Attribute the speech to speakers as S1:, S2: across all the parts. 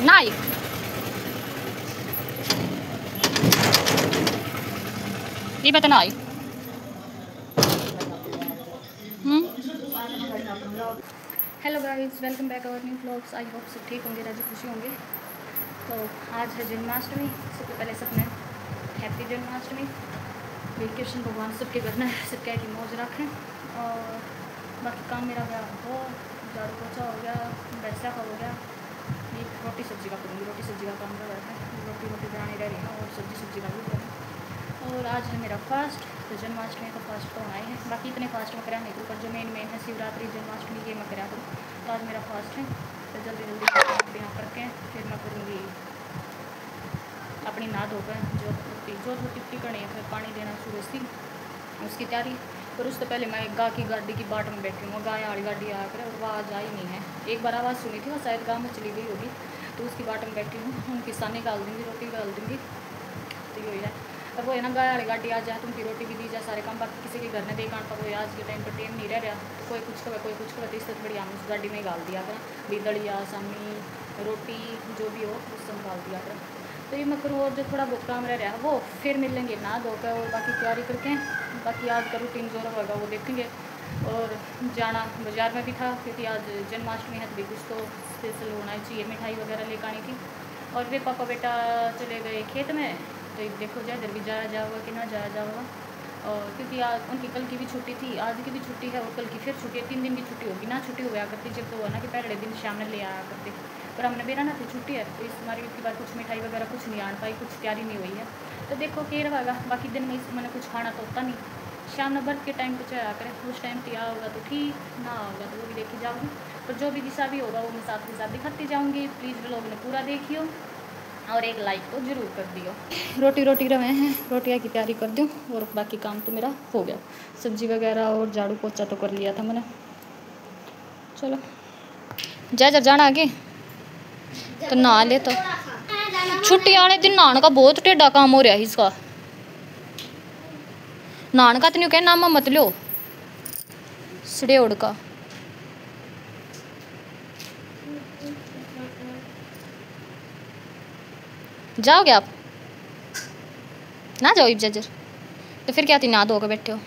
S1: नाई ये बता नाई। Hello guys, welcome back our new vlogs. I hope सब ठीक होंगे, राजी खुशी होंगे। तो आज है जन्माष्टमी। सबसे पहले सबने हैप्पी जन्माष्टमी। वेकेशन भगवान सबके करना है, सबके की मौज रखें। और बाकी काम मेरा गया हो, झाड़ू पोछा हो गया, वैसा हो गया। ये रोटी सब्जी का करूँगी, रोटी सब्जी का काम कर रहा है। रोटी बनानी रह रही है और सब्जी का भी है। और आज है मेरा फास्ट, तो जन्माष्टमी का फास्ट तो आए हैं। बाकी इतने फास्ट में करा नहीं करूँ, पर जो मेन है शिवरात्रि जन्माष्टमी ये मैं करा करूँ। तो आज मेरा फास्ट है, तो जल्दी यहाँ करके फिर मैं करूँगी अपनी नहा धोकर जो टिप्टी करनी है, फिर पानी देना सूरज की उसकी तैयारी। पर उससे पहले मैं गाय की गाड़ी की बाट में बैठी हूँ। गाय वाली गाड़ी आकर और वह आज आई नहीं है। एक बार आवाज़ सुनी थी, वो शायद गाँव में चली गई होगी, तो उसकी बाट में बैठी हूँ। उनकी सानी डाल दूँगी, रोटी डाल दूँगी, तो ये है। अब वो है ना, गाय वाली गाड़ी आ जाए तो उनकी रोटी भी दी जाए, सारे काम। बाकी किसी के घर में देखा तो वो आज के टाइम पर टाइम नहीं रह रहा, तो कोई कुछ कवे कोई कुछ कवे, तो इससे बढ़िया हम उस गाड़ी में ही डाल दिया करें। बीदड़िया सामी रोटी जो भी हो उस सब डाल दिया करें। तो ये मैं करूँ, और जो थोड़ा बहुत काम रह रहा है वो फिर मिलेंगे नहा धोकर और बाकी तैयारी करके। बाकी आज का रूटीन जो रहेगा वो देखेंगे। और जाना बाज़ार में भी था, क्योंकि आज जन्माष्टमी है, तो भी कुछ तो स्पेशल होना चाहिए, मिठाई वगैरह लेकर आनी थी। और वे पापा बेटा चले गए खेत में, तो देखो जाए इधर भी जाया जाएगा कि ना जाया जाएगा। और क्योंकि आज उनकी कल की भी छुट्टी थी, आज की भी छुट्टी है और कल की फिर छुट्टी है। 3 दिन की छुट्टी होगी ना, छुट्टी हुआ करती जब तो हुआ ना कि पहले दिन शाम में ले आया करते। पर हमने बेरा ना थी छुट्टी है, तो इस हमारी की बार कुछ मिठाई वगैरह कुछ नहीं आन पाई, कुछ तैयारी नहीं हुई है। तो देखो क्या रहेगा। बाकी दिन में मैंने कुछ खाना तो होता नहीं, शाम में बर्थ के टाइम कुछ आया करें, उस टाइम तैयार होगा तो ठीक, ना होगा तो वो भी देखी जाऊँगी। पर जो भी दिशा भी होगा वो मैं साथ के साथ दिखाती जाऊँगी। प्लीज़ लोग ने पूरा देखियो और एक लाइक तो ज़रूर कर दियो। रोटी रहे हैं, रोटियाँ की तैयारी कर दूँ और बाकी काम तो मेरा हो गया। सब्जी वगैरह और झाड़ू पोछा तो कर लिया था मैंने। चलो जय जाना आगे तो नहा ले। तो छुट्टी वाले दिन नहाने का बहुत टेढ़ा काम हो रहा है इसका। नहाने का तो नहीं कहना, नामा मत लो सड़े उड़ का। जाओगे आप ना, जाओ इब्जर, तो फिर क्या थी ना धोकर बैठे हो।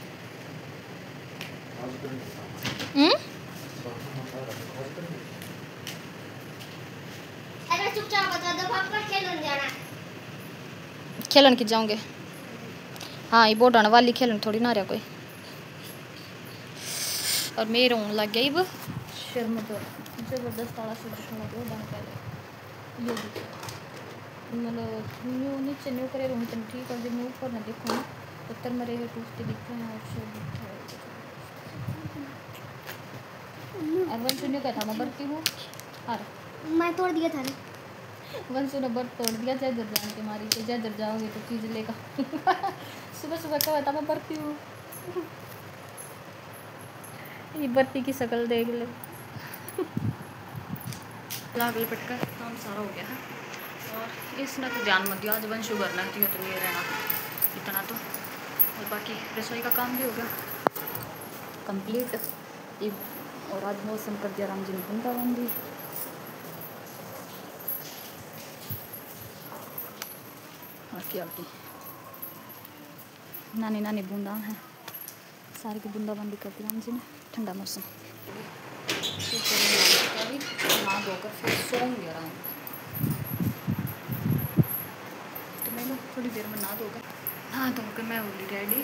S1: खेलन की जाओगे? हाँ, ये बोटाने वाली खेलन थोड़ी ना रहा कोई। और मेरे होने लग गया अब शर्म, तो जबरदस्त आला से दिखाना तो डाल पहले ये मतलब न्यू नीचे न्यू करे रहूँ तो ठीक है। जब मैं ऊपर ना देखूँ पत्थर मरे हुए टूटते दिखते हैं और वंशु ने कहा था मैं बरती हूँ, अरे मैं तोड़ दिया था ना। वंशु ने बर्त तोड़ दिया, जय जान के मारी के जय जाओगे तो चीज़ लेगा। सुबह सुबह कहा था मैं बरती हूँ। ये बत्ती की शक्ल देख ले। लाग लपट कर काम सारा हो गया है। और इसने तो ध्यान मत दिया, आज वंशु करना है तो नहीं रहना इतना तो। और बाकी रसोई का काम भी हो गया कंप्लीट। और आज मौसम कर दिया राम जी ने बूंदाबांदी। बाकी नानी नानी बूंदा हैं, सारी की बूंदाबांदी कर दी राम जी ने। ठंडा मौसम नहा धोकर फिर सोऊंगी आराम। तो मैं ना थोड़ी देर में नहा धोकर मैं होली रेडी।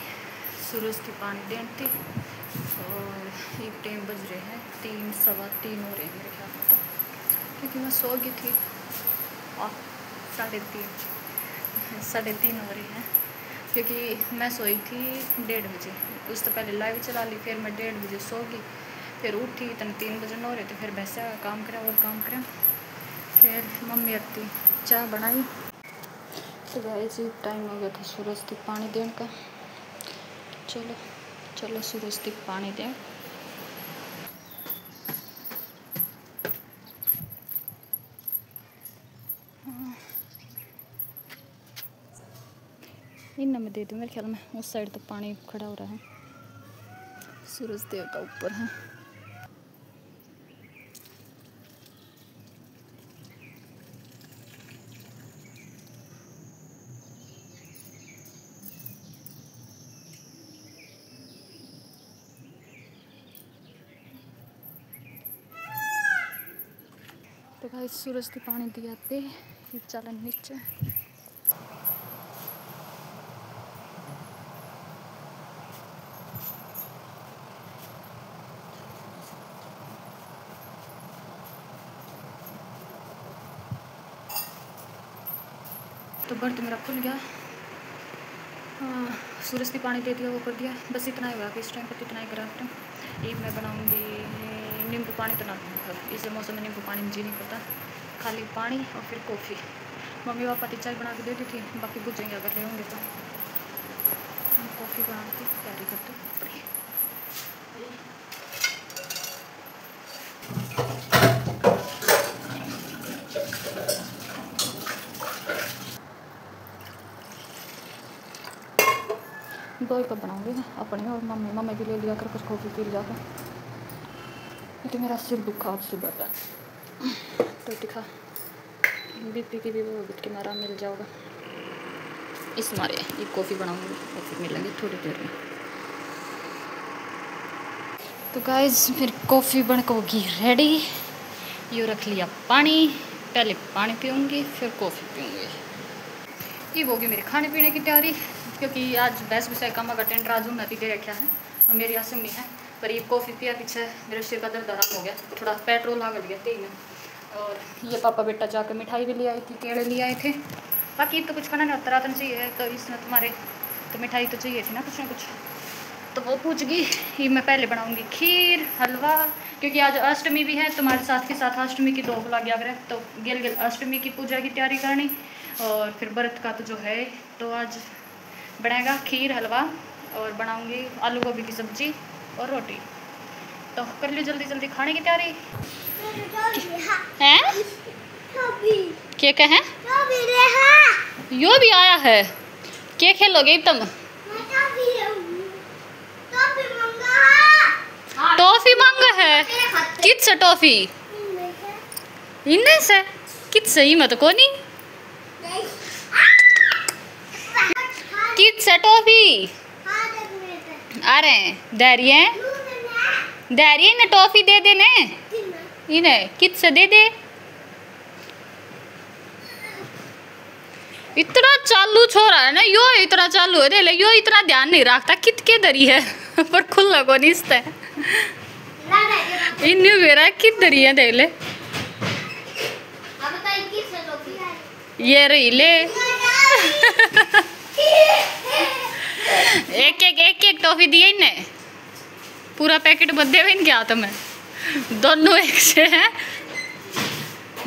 S1: सूरज की पानी देन थी और एक टाइम बज रहे हैं 3 सवा 3 हो रहे हैं मेरे ख्याल में, तो क्योंकि मैं सो गई थी। 3:30 हो रही हैं, क्योंकि मैं सोई थी 1:30 बजे। उस तो पहले लाइव चला ली, फिर मैं 1:30 बजे सो गई, फिर उठी तन 3 बजे न हो रहे थे। फिर वैसे काम करा और काम करा, फिर मम्मी आती चाय बनाई। तो गाइस टाइम हो गया था सूरज की पानी देने का। चलो सूरज की पानी दें। इन मैं दे दूँ, मेरे ख्याल में उस साइड तक पानी खड़ा हो रहा है। सूरज देवता ऊपर है। तो गाइस सूरज के पानी दियाते ये चलन नीचे। तो बर्त मेरा खुल गया। सूरज के पानी दे दिया, वो कर दिया, बस इतना ही हुआ कि इस टाइम पर इतना ही क्राफ्ट। एक मैं बनाऊंगी नींबू पानी, तो ना इस मौसम में नींबू पानी मुझे नहीं पता, खाली पानी और फिर कॉफ़ी। मम्मी पापा तो चाय बना के दे दी थी, बाकी बुझेंगे अगर ले होंगे तो। कॉफ़ी बनाने की तैयारी करते हैं। दो ही कप बनाऊंगी अपने और मम्मी भी ले लिया कर कुछ कॉफ़ी पी लिया कर। तो मेरा सिर दुखा आज सुबह का, तो दिखा बीपी की भी वो के मारा मिल जाओगा इस मारे। ये कॉफ़ी बनाऊंगी और फिर मिलेंगे थोड़ी देर में। तो गाइस फिर कॉफ़ी बन के होगी रेडी। ये रख लिया पानी, पहले पानी पीऊँगी फिर कॉफ़ी पीऊँगी। ये होगी मेरे खाने पीने की तैयारी, क्योंकि आज बहस विषय कामा का टेंडर आज उन्नति दे रखा है और मेरी आसम नहीं है। पर ये कॉफ़ी पिया पीछे मेरे सिर का दर्द आराम हो गया, थोड़ा पेट्रोल आ गया तेल में। और ये पापा बेटा जाकर मिठाई भी ले आई थी, केड़े ले आए थे। बाकी तो कुछ खाना नहीं होता, रातन चाहिए तो इसमें तुम्हारे तो मिठाई तो चाहिए थी ना कुछ, तो वो पूछ गई। ये मैं पहले बनाऊंगी खीर हलवा, क्योंकि आज अष्टमी भी है, तुम्हारे साथ के साथ अष्टमी की दोग लग गया, तो गेल अष्टमी की पूजा की तैयारी करनी। और फिर व्रत का तो जो है तो आज बनाएगा खीर हलवा, और बनाऊंगी आलू गोभी की सब्जी और रोटी। तो कर ली जल्दी जल्दी खाने की तैयारी हैं। क्या कहे यो भी आया है, क्या खेलोगे तुम? टॉफी मांगा है, कित से टॉफी? इन्हें से कित सही मत को नहीं कित से टॉफी अरे धैर्य इन्हें टॉफी दे देने, इन्हें कित से दे दे। इतना चालू छोरा है ना यो, इतना चालू है दे ले, यो इतना ध्यान नहीं रखता कित के दरी है पर खुला को नहीं इसते इन्हें मेरा कित दरी है दे ले। ये रही ले एक टॉफी दी इन्हें, पूरा पैकेट बदे हुए इनके हाथ में, दोनों एक से हैं।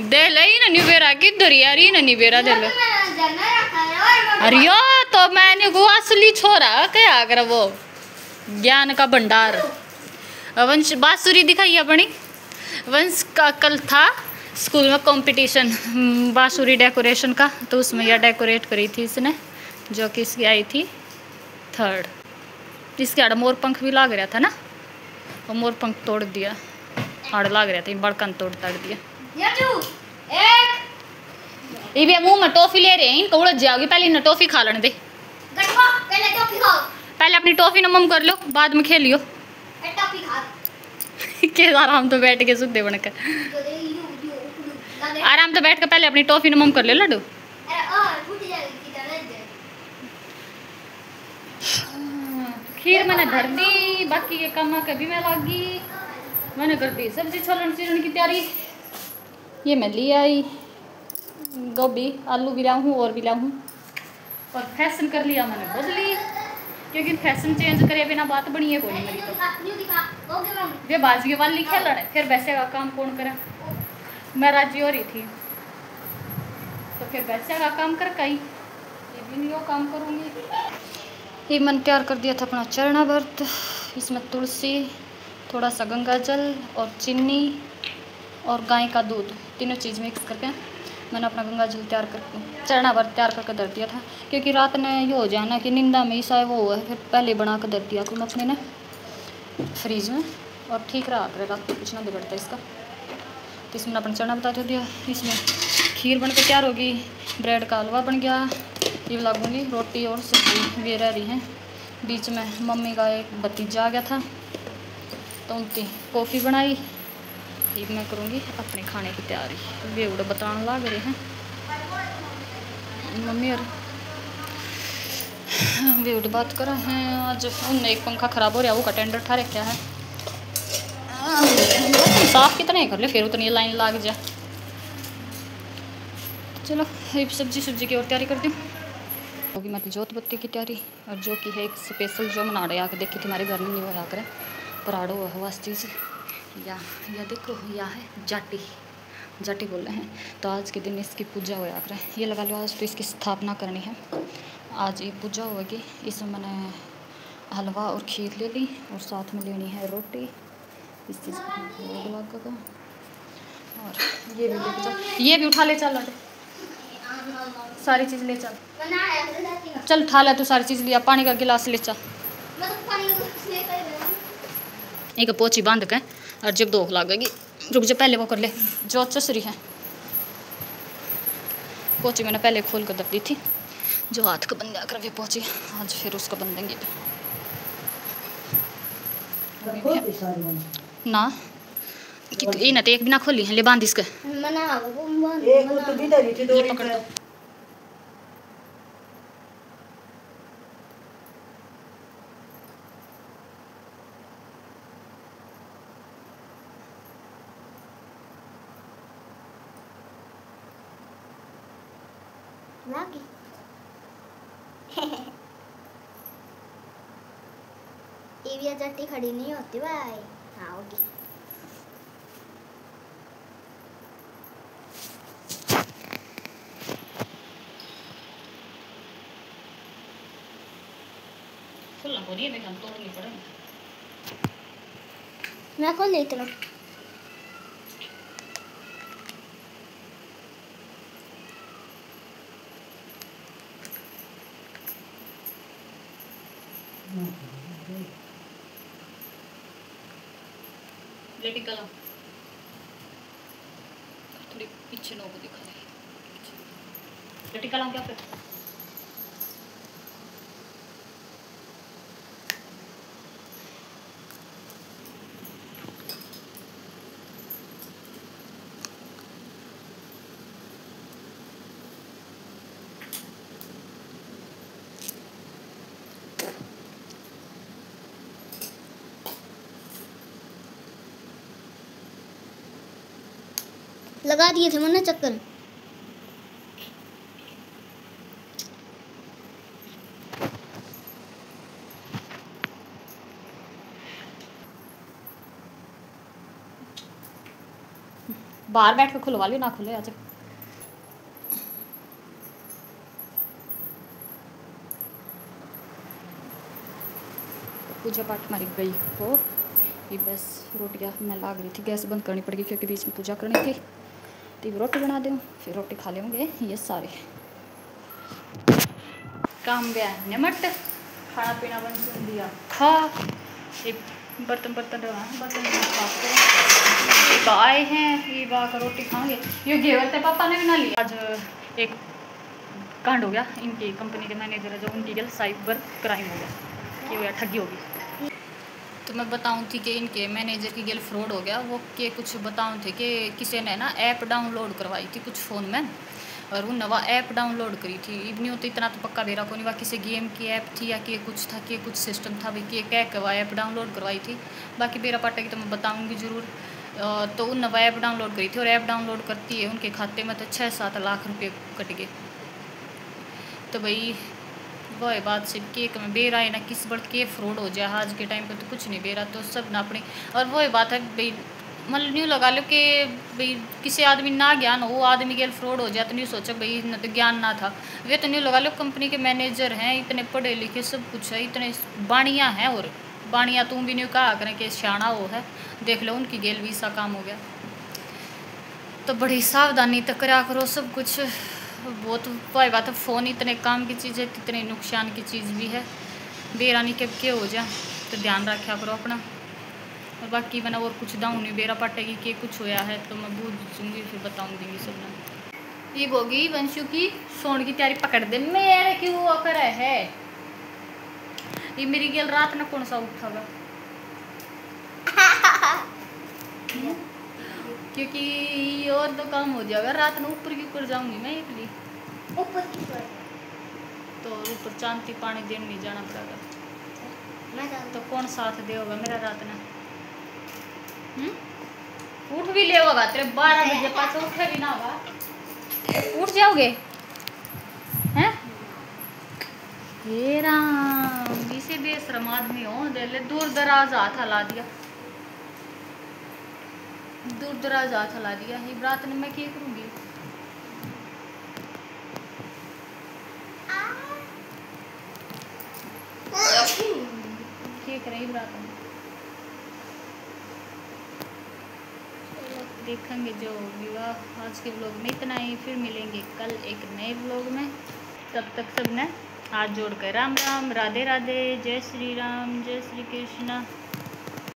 S1: दे ले ही नहीं बेरा किधर यार, ही नहीं बेरा दे ले। अरे यो तो मैंने को असली छोरा क्या कर, वो ज्ञान का भंडार। वंश बांसुरी दिखाई अपनी, वंश का कल था स्कूल में कंपटीशन बांसुरी डेकोरेशन का, तो उसमें यह डेकोरेट करी थी इसने, जो कि इसकी आई थी 3rd। इसके आड़ मोर पंख भी लाग रहा था ना, और मोर पंख तोड़ दिया, आड़ लाग रहा था बड़कन तोड़ दिया। ये मुंह में टॉफी ले रहे हैं, इनको उलझ जाओगी, पहले इन्हें टॉफी खा लेने दे। पहले अपनी टॉफी नमम कर लो, बाद में खेलियो। के आराम तो बैठ के सुधे बनकर, आराम तो बैठ के पहले अपनी टॉफी नमम कर ले लड्डू। खीर मैंने धर दी, बाकी ये काम कभी मैं लागी, मैंने कर दी सब्जी छोलन चीरन की तैयारी। ये मैं ले आई गोभी, आलू भी लाऊँ और भी लाऊँ, और फैशन कर लिया मैंने बदली, क्योंकि फैशन चेंज करे बिना बात बनी है कोई नहीं मेरी। तो वे बाजी वाली खेल रहे, फिर वैसे का काम कौन करे, मैं राजी हो रही थी तो फिर वैसे का काम कर कहीं ये भी नहीं वो काम करूँगी। ये मैंने तैयार कर दिया था अपना चरणा व्रत, इसमें तुलसी, थोड़ा सा गंगा जल और चीनी और गाय का दूध, तीनों चीज़ मिक्स करके मैंने अपना गंगा जल तैयार करके चरणा व्रत तैयार करके धर दिया था। क्योंकि रात ने ये हो जाना कि निंदा में ईसा वो हुआ है, फिर पहले बना कर धर दिया कुम अपने ने फ्रीज में, और ठीक रहा कर रात को कुछ ना बिगड़ता इसका। तो इसमें अपना चना बता दिया, इसमें खीर बन के तैयार होगी, ब्रेड का हलवा बन गया, ये लागूंगी रोटी और सब्जी भी रह रही हैं। बीच में मम्मी का एक भतीजा आ गया था तो उनकी कॉफ़ी बनाई, ये मैं करूँगी अपने खाने की तैयारी। वे उड़ा बताने लग रहे हैं मम्मी और वे उड़ बात कर रहे हैं। आज उनने एक पंखा ख़राब हो रहा है, वो का टेंडर ठा रखा है। साफ कितना ही कर ले फिर उतनी लाइन लग जाए। चलो ये सब्जी की और तैयारी कर दूँ। होगी मैं जोत बत्ती की तैयारी, और जो कि है एक स्पेशल जो मना रहे आके देखी थी हमारे घर में नहीं होया करे पराड़ो वास्ती से या देखो या है जाटी बोल रहे हैं। तो आज के दिन इसकी पूजा होया करे, ये लगा लो आज तो इसकी स्थापना करनी है। आज ये पूजा होगी। इसमें मैंने हलवा और खीर ले ली और साथ में लेनी है रोटी। इस चीज़ को और ये भी लेके चल, ये भी उठा ले चल, सारी चीज़ ले चल उठा ले तो सारी चीज़ लिया। पानी का गिलास ले चल, एक पोची बांध के और जब दोख लगेगी रुक जा पहले वो कर ले जो चसरी है। पोची मैंने पहले खोल कर दब दी थी, जो हाथ का बन गया कर वे पोची आज फिर उसको बन देंगे ना कि ना तो एक बिना खोली है ले बांध इसके पकड़ दो।
S2: ईविया जट्टी खड़ी नहीं होती भाई। हाँ होगी। मैं खोल लेती हूँ।
S1: लेटिकल थोड़ी पीछे लोगों को दिखा रही लेटिकल क्या फिर
S2: लगा दिए थे मैंने चक्कर।
S1: बाहर बैठ के खुलवा लियो ना खुले आज। पूजा पाठ हमारी गई हो, ये बस रोटियाँ मैं लाग रही थी, गैस बंद करनी पड़ेगी क्योंकि बीच में पूजा करनी थी। तो रोटी बना दूँ फिर रोटी खा लेंगे ये सारे काम ब्या निमट खाना पीना बन सुन दिया खा एक बर्तन आए हैं ये बा का रोटी खाएंगे। ये घेवर थे पापा ने भी ना लिया। आज एक कांड हो गया, इनकी कंपनी के मैनेजर है जो उनकी गल साइबर क्राइम हो गया, ये हुआ ठगी होगी। तो मैं बताऊं थी कि इनके मैनेजर की गल फ्रॉड हो गया। वो के कुछ बताऊं थे कि किसी ने ना ऐप डाउनलोड करवाई थी कुछ फ़ोन में, और वो नवा ऐप डाउनलोड करी थी। इवनी तो इतना तो पक्का बेरा को नहीं, वह किसी गेम की ऐप थी या कि कुछ था कि कुछ सिस्टम था भाई कि क्या करवा ऐप डाउनलोड करवाई थी। बाकी बेरा पाटा की तो मैं बताऊँगी ज़रूर। तो उन नवा ऐप डाउनलोड करी थी और ऐप डाउनलोड करती है उनके खाते में तो 6-7 लाख रुपये कट गए। तो भाई वह बात सिर्फ केक में बेरा है ना किस बढ़ के फ्रॉड हो जाए आज के टाइम पे तो कुछ नहीं बेरा तो सब ना अपनी। और वही बात है भाई मतलब न्यू लगा लो कि भाई किसी आदमी ना ज्ञान हो, वो आदमी के फ्रॉड हो जाए तो नहीं सोचा भाई न तो ज्ञान ना था। वे तो न्यू लगा लो कंपनी के मैनेजर हैं, इतने पढ़े लिखे सब कुछ है, इतने बाणियाँ हैं। और बाणियाँ तुम भी नहीं कहा करें कि शाना वो है, देख लो उनकी गेल भी सा काम हो गया। तो बड़ी सावधानी तक करा करो सब कुछ। बहुत वही बात है, फ़ोन इतने काम की चीज़ है इतने नुकसान की चीज़ भी है। बेरानी के क्या हो जाए तो ध्यान रखा करो अपना। और बाकी मैंने और कुछ दाऊँ नहीं बेरा पाटेगी कि कुछ होया है तो मैं बूझूँगी फिर बताऊँ देंगी सब ना। ये होगी वंशु की सोने की तैयारी पकड़ दे मेरे क्यों कर है। ये मेरी गेल रात में कौन सा उठा क्योंकि ये और तो काम हो जाएगा, रात में ऊपर की ऊपर जाऊंगी मैं एकली,
S2: ऊपर की सोच
S1: तो ऊपर चांदी पानी देने नहीं जाना पड़ेगा।
S2: मैं जाऊँ
S1: तो कौन साथ देगा मेरा रात में? उठ भी ले होगा तेरे 12 बजे पास उठे भी ना होगा, उठ जाओगे हैं? हे राम, इसे बेशरम आदमी हो दे ले, दूर दराज हाथ हला दिया, दूर दराज हाथ हला दिया। ये रात में मैं क्या करूँगी? क्या करें रात में? देखेंगे जो विवाह आज के ब्लॉग में इतना ही, फिर मिलेंगे कल एक नए ब्लॉग में। तब तक सबने हाथ जोड़ कर राम राम, राधे राधे, जय श्री राम, जय श्री कृष्णा।